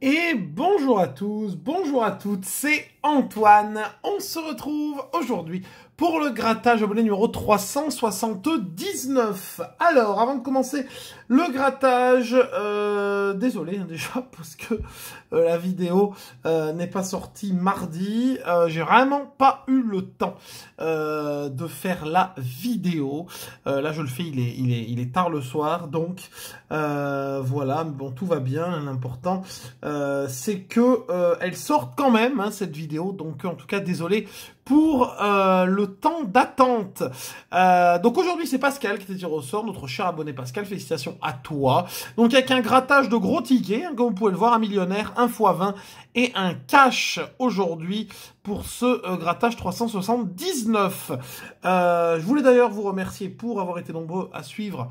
Et bonjour à tous, bonjour à toutes, c'est Antoine. On se retrouve aujourd'hui pour le grattage abonné numéro 379. Alors, avant de commencer le grattage, désolé déjà parce que la vidéo n'est pas sortie mardi. J'ai vraiment pas eu le temps de faire la vidéo. Là, je le fais, il est tard le soir, donc voilà. Bon, tout va bien. L'important, c'est que elle sorte quand même, hein, cette vidéo. Donc, en tout cas, désolé pour le temps d'attente. Donc aujourd'hui, c'est Pascal qui était tiré au sort, notre cher abonné Pascal. Félicitations à toi. Donc avec un grattage de gros tickets, hein, comme vous pouvez le voir, un millionnaire, 1x20 et un cash aujourd'hui pour ce grattage 379. Je voulais d'ailleurs vous remercier pour avoir été nombreux à suivre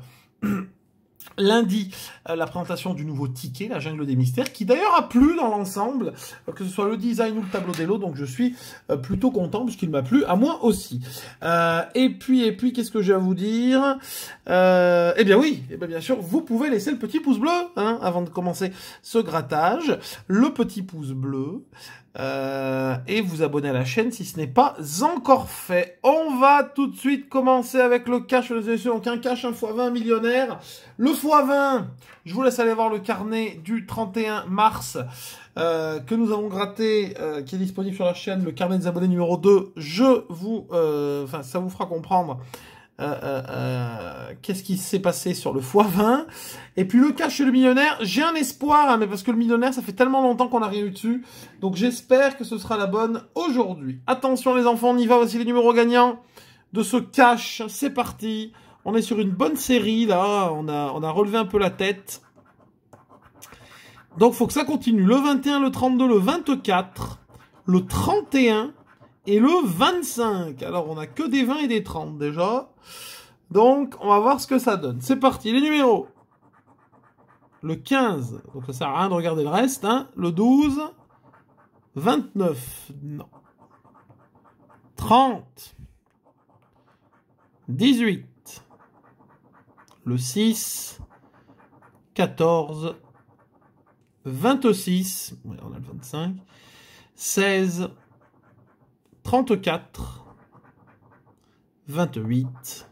lundi, la présentation du nouveau ticket, la jungle des mystères, qui d'ailleurs a plu dans l'ensemble, que ce soit le design ou le tableau des lots, donc je suis plutôt content puisqu'il m'a plu, à moi aussi. Et puis, qu'est-ce que j'ai à vous dire? Eh bien oui, bien sûr, vous pouvez laisser le petit pouce bleu, hein, avant de commencer ce grattage, le petit pouce bleu, et vous abonner à la chaîne si ce n'est pas encore fait. On va tout de suite commencer avec le cash, donc un cash 1x20 millionnaire. Le x20, je vous laisse aller voir le carnet du 31 mars que nous avons gratté, qui est disponible sur la chaîne, le carnet des abonnés numéro 2. Je vous, ça vous fera comprendre qu'est-ce qui s'est passé sur le x20. Et puis le cash chez le millionnaire, j'ai un espoir, hein, mais parce que le millionnaire, ça fait tellement longtemps qu'on n'a rien eu dessus. Donc j'espère que ce sera la bonne aujourd'hui. Attention les enfants, on y va, voici les numéros gagnants de ce cash. C'est parti. On est sur une bonne série, là. On a relevé un peu la tête. Donc, faut que ça continue. Le 21, le 32, le 24, le 31 et le 25. Alors, on a que des 20 et des 30, déjà. Donc, on va voir ce que ça donne. C'est parti. Les numéros. Le 15. Donc, ça sert à rien de regarder le reste, hein. Le 12. 29. Non. 30. 18. Le 6, 14, 26, on a le 25, 16, 34, 28,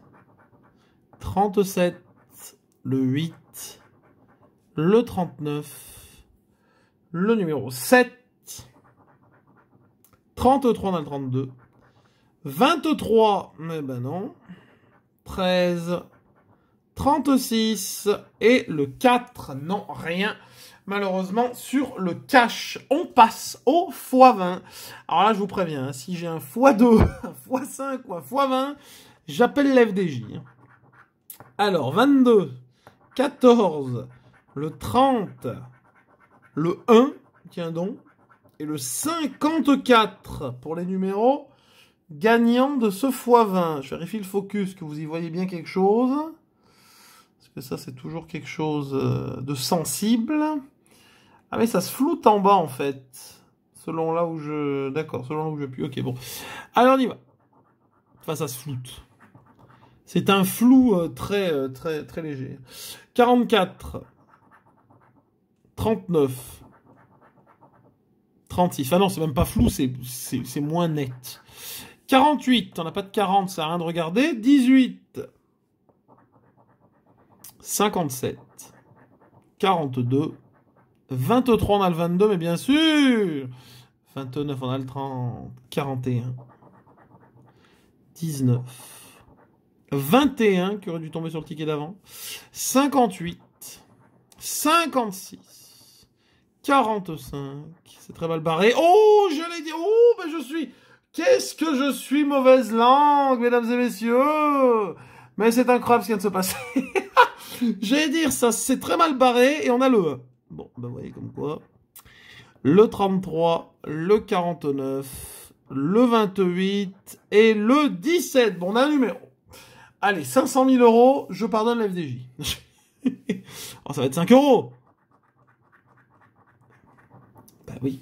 37, le 8, le 39, le numéro 7, 33, on a le 32, 23, mais ben non, 13, 36 et le 4, non, rien. Malheureusement, sur le cash, on passe au x20. Alors là, je vous préviens, hein, si j'ai un x2, un x5 ou un x20, j'appelle l'FDJ. Alors, 22, 14, le 30, le 1, tiens donc, et le 54 pour les numéros gagnants de ce x20. Je vérifie le focus, que vous y voyez bien quelque chose. Que ça, c'est toujours quelque chose de sensible. Ah, mais ça se floute en bas, en fait. Selon là où je... D'accord, selon là où je appuie. Ok, bon. Alors, on y va. Enfin, ça se floute. C'est un flou très léger. 44. 39. 36. Ah non, c'est même pas flou, c'est moins net. 48. On n'a pas de 40, ça n'a rien de regarder. 18. 57, 42, 23, on a le 22, mais bien sûr, 29, on a le 30, 41, 19, 21, qui aurait dû tomber sur le ticket d'avant, 58, 56, 45, c'est très mal barré. Oh, je l'ai dit, oh, ben qu'est-ce que je suis mauvaise langue, mesdames et messieurs. Mais c'est incroyable ce qui vient de se passer. J'allais dire, ça c'est très mal barré et on a le 1. Bon, ben vous voyez comme quoi. Le 33, le 49, le 28 et le 17. Bon, on a un numéro. Allez, 500 000 €, je pardonne la FDJ. Oh, ça va être 5 €. Bah oui.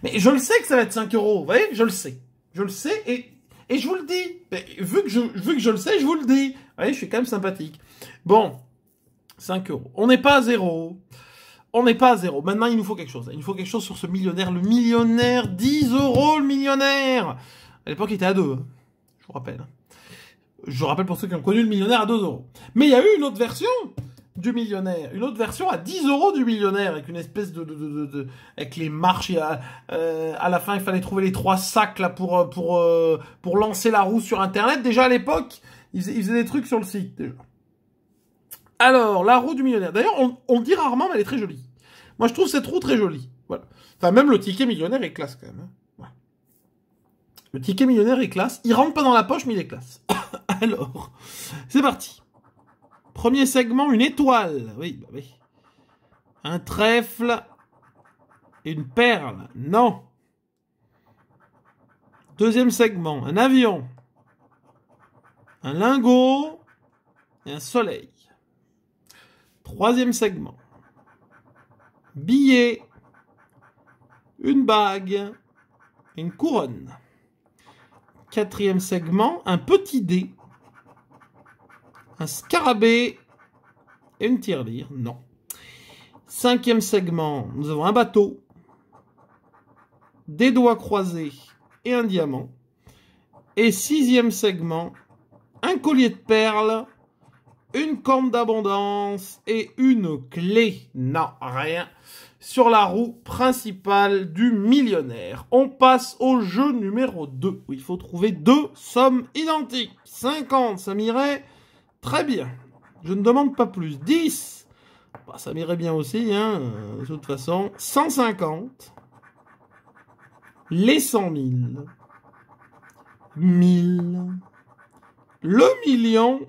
Mais je le sais que ça va être 5 €. Vous voyez, je le sais. Je le sais et je vous le dis. Mais vu que je le sais, je vous le dis. Vous voyez, je suis quand même sympathique. Bon. 5 €. On n'est pas à 0. On n'est pas à 0. Maintenant, il nous faut quelque chose. Il nous faut quelque chose sur ce millionnaire. Le millionnaire, 10 € le millionnaire. À l'époque, il était à 2. Je vous rappelle. Je rappelle pour ceux qui ont connu le millionnaire à 2 €. Mais il y a eu une autre version du millionnaire. Une autre version à 10 € du millionnaire. Avec une espèce avec les marches. À la fin, il fallait trouver les 3 sacs là pour lancer la roue sur Internet. Déjà à l'époque, ils faisaient des trucs sur le site. Déjà. Alors, la roue du millionnaire. D'ailleurs, on le dit rarement, mais elle est très jolie. Moi, je trouve cette roue très jolie. Voilà. Enfin, même le ticket millionnaire est classe quand même. Voilà. Le ticket millionnaire est classe. Il rentre pas dans la poche, mais il est classe. Alors, c'est parti. Premier segment, une étoile. Oui, bah oui. Un trèfle. Une perle. Non. Deuxième segment, un avion. Un lingot. Et un soleil. Troisième segment. Billet. Une bague. Une couronne. Quatrième segment, un petit dé. Un scarabée et une tirelire. Non. Cinquième segment, nous avons un bateau, des doigts croisés et un diamant. Et sixième segment, un collier de perles, une corne d'abondance et une clé. Non, rien. Sur la roue principale du millionnaire. On passe au jeu numéro 2, où il faut trouver 2 sommes identiques. 50, ça m'irait très bien. Je ne demande pas plus. 10, bah, ça m'irait bien aussi, hein, de toute façon. 150, les 100 000, 1000, le million,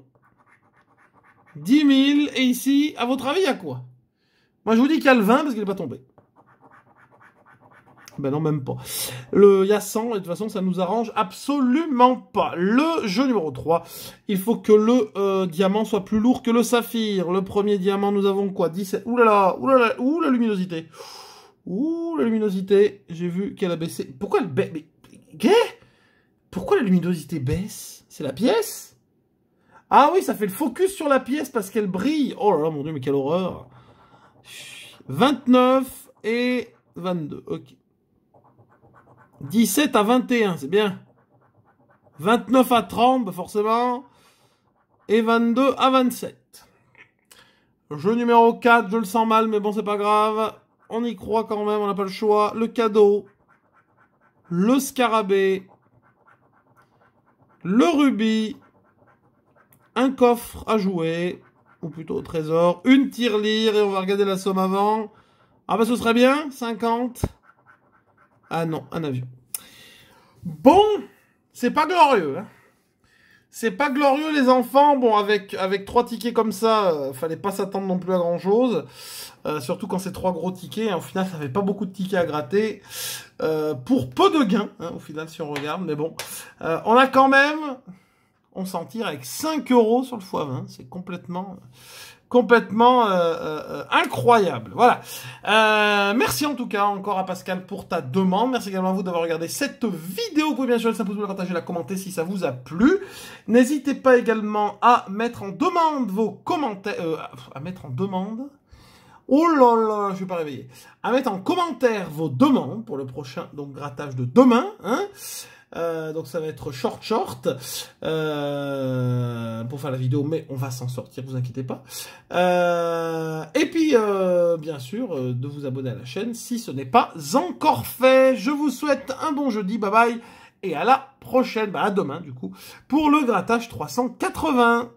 10 000, et ici, à votre avis, il y a quoi? Moi, je vous dis qu'il y a le 20 parce qu'il n'est pas tombé. Ben non, même pas. Il y a 100, et de toute façon, ça nous arrange absolument pas. Le jeu numéro 3, il faut que le diamant soit plus lourd que le saphir. Le premier diamant, nous avons quoi? 17. Ouh là là, ouh là là, ouh la luminosité. Ouh la luminosité, j'ai vu qu'elle a baissé. Pourquoi elle baisse? Pourquoi la luminosité baisse? C'est la pièce? Ah oui, ça fait le focus sur la pièce parce qu'elle brille. Oh là là, mon Dieu, mais quelle horreur. 29 et 22, ok. 17 à 21, c'est bien. 29 à 30, bah forcément. Et 22 à 27. Jeu numéro 4, je le sens mal, mais bon, c'est pas grave. On y croit quand même, on n'a pas le choix. Le cadeau. Le scarabée. Le rubis. Un coffre à jouer. Ou plutôt au trésor. Une tirelire, et on va regarder la somme avant. Ah bah ce serait bien, 50. Ah non, un avion. Bon, c'est pas glorieux. Hein. C'est pas glorieux les enfants. Bon, avec 3 tickets comme ça, fallait pas s'attendre non plus à grand chose. Surtout quand c'est 3 gros tickets. Hein, au final, ça fait pas beaucoup de tickets à gratter. Pour peu de gains, hein, au final, si on regarde. Mais bon, on a quand même... On s'en tire avec 5 € sur le x20. C'est complètement incroyable. Voilà. Merci en tout cas encore à Pascal pour ta demande. Merci également à vous d'avoir regardé cette vidéo. Vous pouvez bien sûr laisser un pouce bleu, partager, la commenter si ça vous a plu. N'hésitez pas également à mettre en demande vos commentaires... à mettre en demande... Oh là là, je ne vais pas réveiller. À mettre en commentaire vos demandes pour le prochain donc grattage de demain. Hein. Donc ça va être short pour faire la vidéo, mais on va s'en sortir, vous inquiétez pas. Et puis bien sûr de vous abonner à la chaîne si ce n'est pas encore fait. Je vous souhaite un bon jeudi, bye bye, et à la prochaine, à demain du coup, pour le grattage 380.